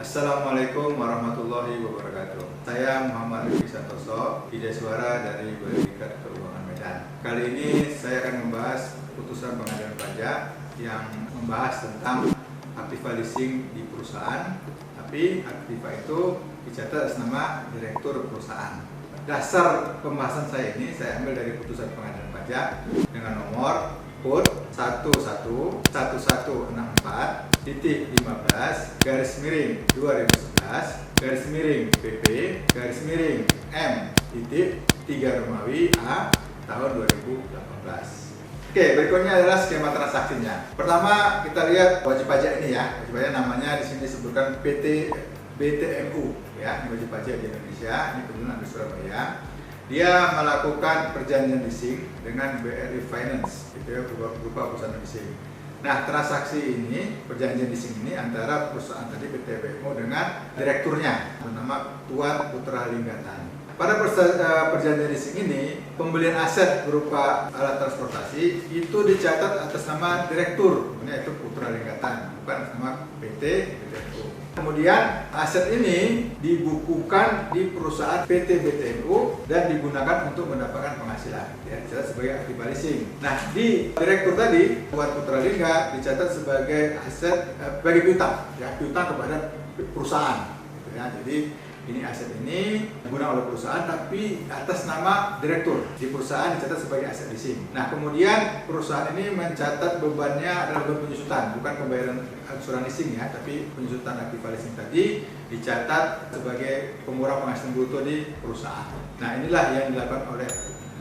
Assalamualaikum warahmatullahi wabarakatuh. Saya Muhammad Rifki Santoso, ide suara dari Barikat Keuangan Medan. Kali ini saya akan membahas putusan pengadilan pajak yang membahas tentang aktiva leasing di perusahaan, tapi aktiva itu dicatat atas nama direktur perusahaan. Dasar pembahasan saya ini saya ambil dari putusan pengadilan pajak dengan nomor KUD 11.114.15-PP-M-3-A tahun 2018. Oke, berikutnya adalah skema transaksinya. Pertama kita lihat wajib pajak ini ya. Wajib pajak namanya di sini disebutkan PT BTMU ya. Ini wajib pajak di Indonesia. Ini kebetulan di Surabaya. Dia melakukan perjanjian leasing dengan BRI Finance, gitu ya, berupa perusahaan leasing. Nah, transaksi ini, perjanjian leasing ini antara perusahaan tadi PT BTMU dengan direkturnya bernama Tuan Putra Linggatan. Pada perjanjian leasing ini, pembelian aset berupa alat transportasi itu dicatat atas nama direktur, yaitu Putra Linggatan, bukan atas nama PT BTMU. Kemudian aset ini dibukukan di perusahaan PT BTMU dan digunakan untuk mendapatkan penghasilan, ya, dicatat sebagai aktiva leasing. Nah, di direktur tadi Tuan Putra Lingga dicatat sebagai aset sebagai piutang, ya, piutang kepada perusahaan, gitu ya. Jadi ini aset ini digunakan oleh perusahaan tapi atas nama direktur. Di perusahaan dicatat sebagai aset leasing. Nah, kemudian perusahaan ini mencatat bebannya adalah beban penyusutan, bukan pembayaran angsuran leasing ya, tapi penyusutan aktiva leasing tadi dicatat sebagai pengurangan penghasilan bruto di perusahaan. Nah, inilah yang dilakukan oleh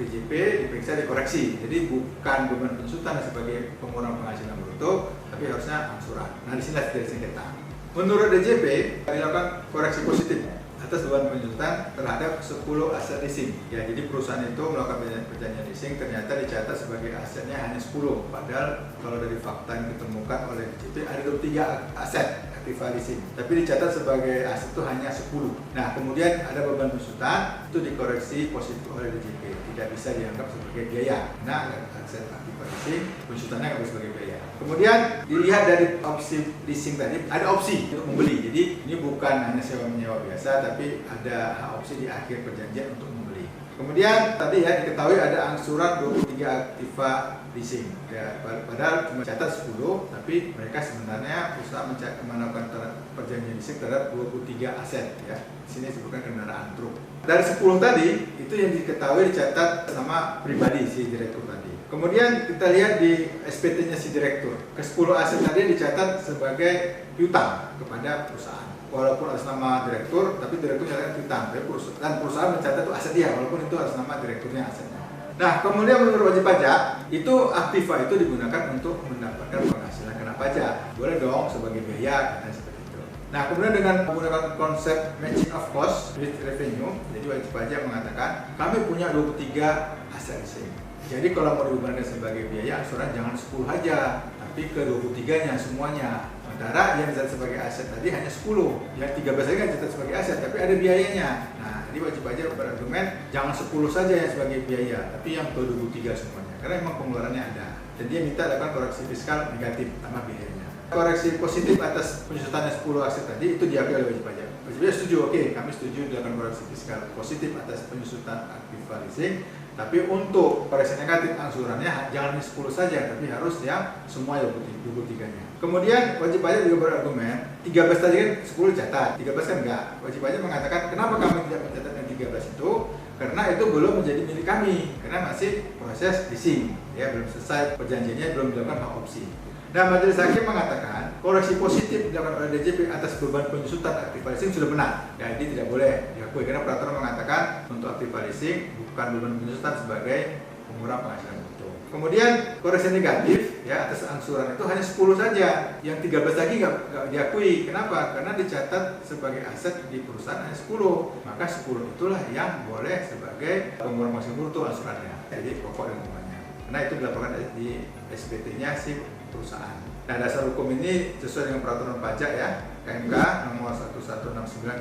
DJP, diperiksa, dikoreksi. Jadi bukan beban penyusutan sebagai pengurangan penghasilan bruto, tapi harusnya angsuran. Nah, disinilah dari sengketa. Menurut DJP dilakukan koreksi positif atas beban penyusutan terhadap 10 aset leasing. Ya, jadi perusahaan itu melakukan perjanjian leasing ternyata dicatat sebagai asetnya hanya 10. Padahal kalau dari fakta yang ditemukan oleh DJP ada 23 aset aktiva leasing, tapi dicatat sebagai aset itu hanya 10. Nah, kemudian ada beban penyusutan itu dikoreksi positif oleh DJP, tidak bisa dianggap sebagai biaya. Nah, aset aktiva leasing penyusutannya nggak bisa sebagai biaya. Kemudian dilihat dari opsi leasing tadi, ada opsi untuk membeli. Jadi ini bukan hanya sewa menyewa biasa, tapi ada hak opsi di akhir perjanjian untuk membeli. Kemudian tadi ya diketahui ada angsuran 23 aktiva leasing. Ya, padahal cuma catat 10, tapi mereka sebenarnya usaha melakukan perjanjian leasing terhadap 23 aset ya. Di sini disebutkan kendaraan truk. Dari 10 tadi itu yang diketahui dicatat sama pribadi si direktur tadi. Kemudian kita lihat di SPT-nya si direktur. Ke-10 aset tadi dicatat sebagai piutang kepada perusahaan. Walaupun atas nama direktur, tapi direktur nyatakan piutang. Dan perusahaan mencatat itu aset dia, walaupun itu atas nama direkturnya asetnya. Nah, kemudian menurut wajib pajak, itu aktiva itu digunakan untuk mendapatkan penghasilan kena pajak. Boleh dong sebagai biaya, dan seperti itu. Nah, kemudian dengan menggunakan konsep matching of cost with revenue, jadi wajib pajak mengatakan, kami punya 23 aset leasing. Jadi kalau mau digunakan sebagai biaya angsuran jangan 10 aja, tapi ke 23-nya semuanya. Sementara yang dicatat sebagai aset tadi hanya 10, yang 13 lagi kan dicatat sebagai aset, tapi ada biayanya. Nah, jadi wajib pajak berargumen jangan 10 saja yang sebagai biaya, tapi yang ke 23 semuanya, karena memang pengeluarannya ada. Dan dia minta lakukan koreksi fiskal negatif tambah biayanya. Koreksi positif atas penyusutannya 10 aset tadi itu diakui oleh wajib pajak. Wajib pajak setuju, oke, kami setuju dilakukan koreksi fiskal positif atas penyusutan aktiva leasing. Tapi untuk koreksi negatif angsurannya jangan 10 saja, tapi harus yang semua 23-nya. Kemudian wajib pajak juga berargumen 13 tadi kan 10 catat, 13 kan enggak. Wajib pajak mengatakan kenapa kami tidak mencatat yang 13 itu? Karena itu belum menjadi milik kami, karena masih proses leasing, ya, belum selesai perjanjiannya, belum dilakukan hak opsi. Nah, majelis hakim mengatakan koreksi positif dilakukan oleh DJP atas beban penyusutan aktiva leasing sudah benar. Jadi tidak boleh diakui karena peraturan mengatakan untuk aktiva leasing bukan beban penyusutan sebagai pengurangan penghasilan bruto. Kemudian koreksi negatif ya atas angsuran itu hanya 10 saja, yang 13 lagi nggak diakui. Kenapa? Karena dicatat sebagai aset di perusahaan hanya 10. Maka 10 itulah yang boleh sebagai pengurangan penghasilan bruto angsurannya. Jadi pokok dan bunganya. karena itu dilaporkan di SPT-nya si perusahaan. Nah, dasar hukum ini sesuai dengan peraturan pajak ya, KMK nomor 1169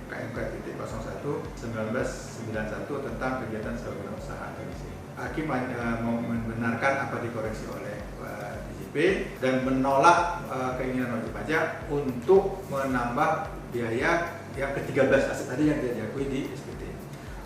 KMK.01/1991 tentang kegiatan sebagai usaha atau isi. Hakim membenarkan apa dikoreksi oleh DJP dan menolak keinginan wajib pajak untuk menambah biaya yang ke-13 aset tadi yang tidak diakui di SPT.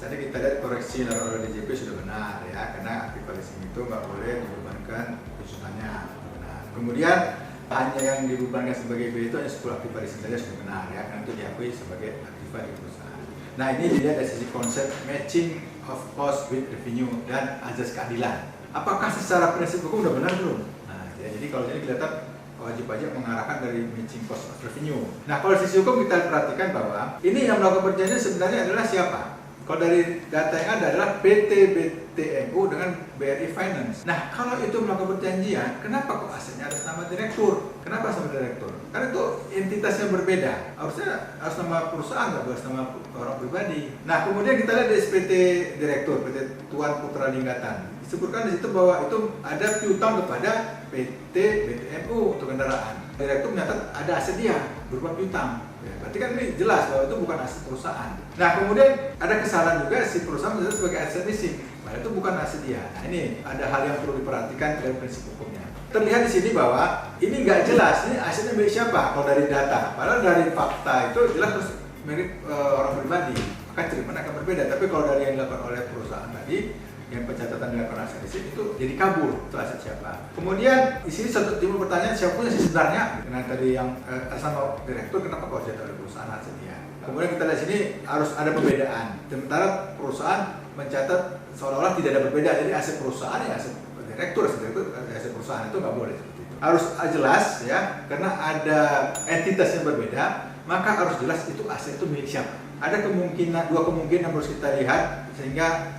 Jadi kita lihat koreksi oleh DJP sudah benar ya, karena aktif leasing itu nggak boleh dibebankan kesulitannya. Benar. Kemudian hanya yang dibebankan sebagai B itu hanya 10 aktif leasing saja sudah benar ya, karena itu diakui sebagai aktiva di perusahaan. Nah, ini dilihat dari sisi konsep matching of cost with revenue dan azas keadilan. Apakah secara prinsip hukum sudah benar belum? Nah, jadi kalau ini kelihatan wajib pajak mengarahkan dari matching cost of revenue. Nah, kalau sisi hukum kita perhatikan bahwa ini yang melakukan perjanjian sebenarnya adalah siapa? Kalau dari data yang ada adalah PT BTMU dengan BRI Finance. Nah, kalau itu melakukan perjanjian, kenapa kok asetnya atas nama direktur? Kenapa sama direktur? Karena itu entitas yang berbeda. Harusnya atas nama perusahaan, nggak atas nama orang pribadi. Nah, kemudian kita lihat di SPT direktur, PT Tuan Putra Linggatan. Disebutkan di situ bahwa itu ada piutang kepada PT BTMU untuk kendaraan. Direktur mencatat ada aset dia berupa piutang. Ya, berarti kan ini jelas bahwa itu bukan aset perusahaan. Nah, kemudian ada kesalahan juga si perusahaan mencatat sebagai aset leasing. Padahal itu bukan aset dia. Nah, ini ada hal yang perlu diperhatikan dari prinsip hukumnya. Terlihat di sini bahwa ini nggak jelas ini asetnya milik siapa kalau dari data. Padahal dari fakta itu jelas harus milik orang pribadi. Maka ceritanya akan berbeda. Tapi kalau dari yang dilakukan oleh perusahaan tadi, yang pencatatan dilakukan aset leasing itu jadi kabur, itu aset siapa. Kemudian di sini timbul pertanyaan siapa punya sih sebenarnya. Nah, tadi yang asal direktur kenapa kok jadi oleh perusahaan asetnya. Kemudian kita lihat sini harus ada perbedaan. Sementara perusahaan mencatat seolah-olah tidak ada perbedaan. Jadi aset perusahaan ya aset direktur, aset perusahaan itu nggak boleh seperti itu. Harus jelas ya, karena ada entitas yang berbeda, maka harus jelas itu aset itu milik siapa. Ada dua kemungkinan yang harus kita lihat sehingga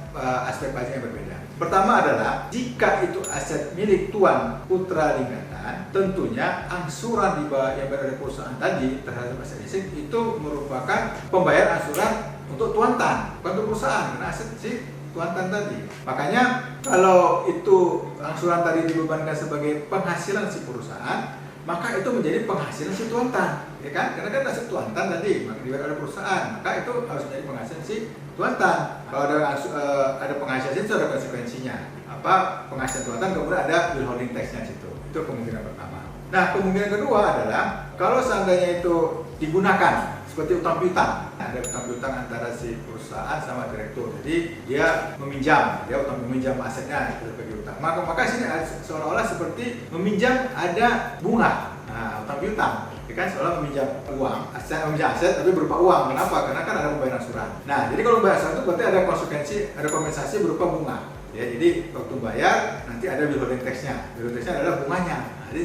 aspek pajak yang berbeda. Pertama adalah jika itu aset milik Tuan Putra Linggatan, tentunya angsuran yang berada di perusahaan tadi terhadap aset leasing itu merupakan pembayaran angsuran untuk Tuan Tan, bukan untuk perusahaan, karena aset si Tuan Tan tadi. Makanya kalau itu angsuran tadi dibebankan sebagai penghasilan si perusahaan, maka itu menjadi penghasilan si Tuan Tan, ya kan? Karena kan aset Tuan Tan tadi dibayar oleh perusahaan, maka itu harus menjadi penghasilan si Tuan Tan. Kalau ada penghasilan itu ada konsekuensinya. Apa penghasilan Tuan Tan kemudian ada withholding tax-nya situ. Itu kemungkinan pertama. Nah, kemungkinan kedua adalah kalau seandainya itu digunakan seperti utang piutang. Ada utang piutang antara si perusahaan sama direktur. Jadi dia meminjam asetnya sebagai utang. Maka sini seolah-olah seperti meminjam ada bunga. Nah, utang piutang. Ya kan seolah meminjam aset tapi berupa uang. Kenapa? Karena kan ada pembayaran angsuran. Nah, jadi kalau pembayaran angsuran itu berarti ada kompensasi berupa bunga. Ya, jadi waktu bayar nanti ada withholding tax-nya. Withholding tax-nya adalah bunganya. Nah, jadi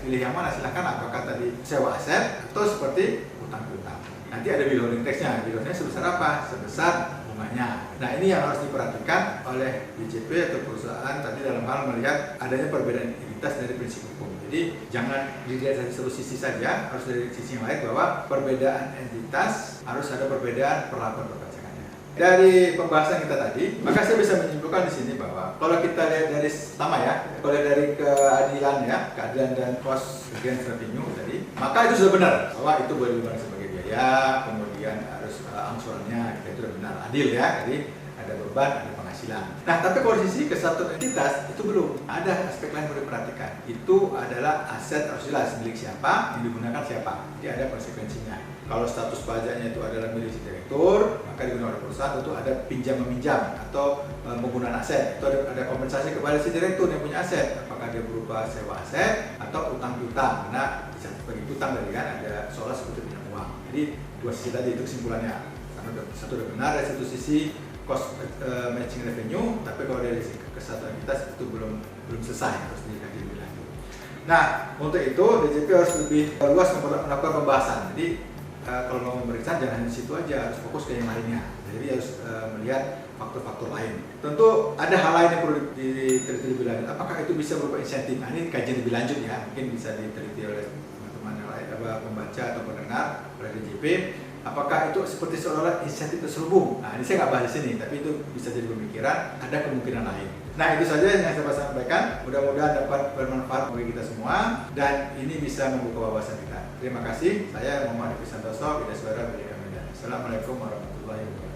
pilih yang mana silahkan, apakah tadi sewa aset atau seperti utang piutang. Nanti ada withholding tax-nya. Withholding tax sebesar apa? Sebesar bunganya. Nah, ini yang harus diperhatikan oleh DJP atau perusahaan tadi dalam hal melihat adanya perbedaan entitas dari prinsip hukum. Jadi jangan dilihat dari satu sisi saja, harus dari sisi yang lain bahwa perbedaan entitas harus ada perbedaan perlakuan perpajakannya. Dari pembahasan kita tadi, maka saya bisa menyimpulkan di sini bahwa kalau kita lihat dari pertama ya, kalau dari keadilan dan cost against revenue tadi, maka itu sudah benar bahwa itu boleh dibebankan sebagai biaya, kemudian harus angsurannya itu sudah benar, adil ya. Jadi ada beban, ada penghasilan. Nah, tapi kalau di sisi kesatuan entitas itu belum ada aspek lain yang perlu diperhatikan. Itu adalah aset harus jelas milik siapa, yang digunakan siapa. Jadi ada konsekuensinya. Kalau status pajaknya itu adalah milik si direktur, maka digunakan oleh perusahaan tentu ada pinjam meminjam atau penggunaan aset. Itu ada kompensasi kepada si direktur yang punya aset. Apakah dia berupa sewa aset atau utang piutang? Karena sebagai utang tadi kan ada seolah seperti pinjam uang. Jadi dua sisi tadi itu kesimpulannya. Satu sudah benar dari satu sisi cost matching revenue, tapi kalau dari sisi kesatuan entitas itu belum selesai, harus dikaji lebih lanjut. Nah, untuk itu DJP harus lebih luas melakukan pembahasan. Jadi kalau mau memeriksa jangan di situ aja, harus fokus ke yang lainnya. Jadi harus melihat faktor-faktor lain. Tentu ada hal lain yang perlu diteliti lebih lanjut. Apakah itu bisa berupa insentif? Nah, ini kajian lebih lanjut ya, mungkin bisa diteliti oleh teman-teman yang lain, pembaca atau pendengar oleh DJP. Apakah itu seperti seolah-olah insentif terselubung? Nah, ini saya nggak bahas di sini, tapi itu bisa jadi pemikiran. Ada kemungkinan lain. Nah, itu saja yang saya sampaikan. Mudah-mudahan dapat bermanfaat bagi kita semua dan ini bisa membuka wawasan kita. Terima kasih. Saya Muhammad Rizky Santoso, Bidaswara Media Medan. Assalamualaikum warahmatullahi wabarakatuh.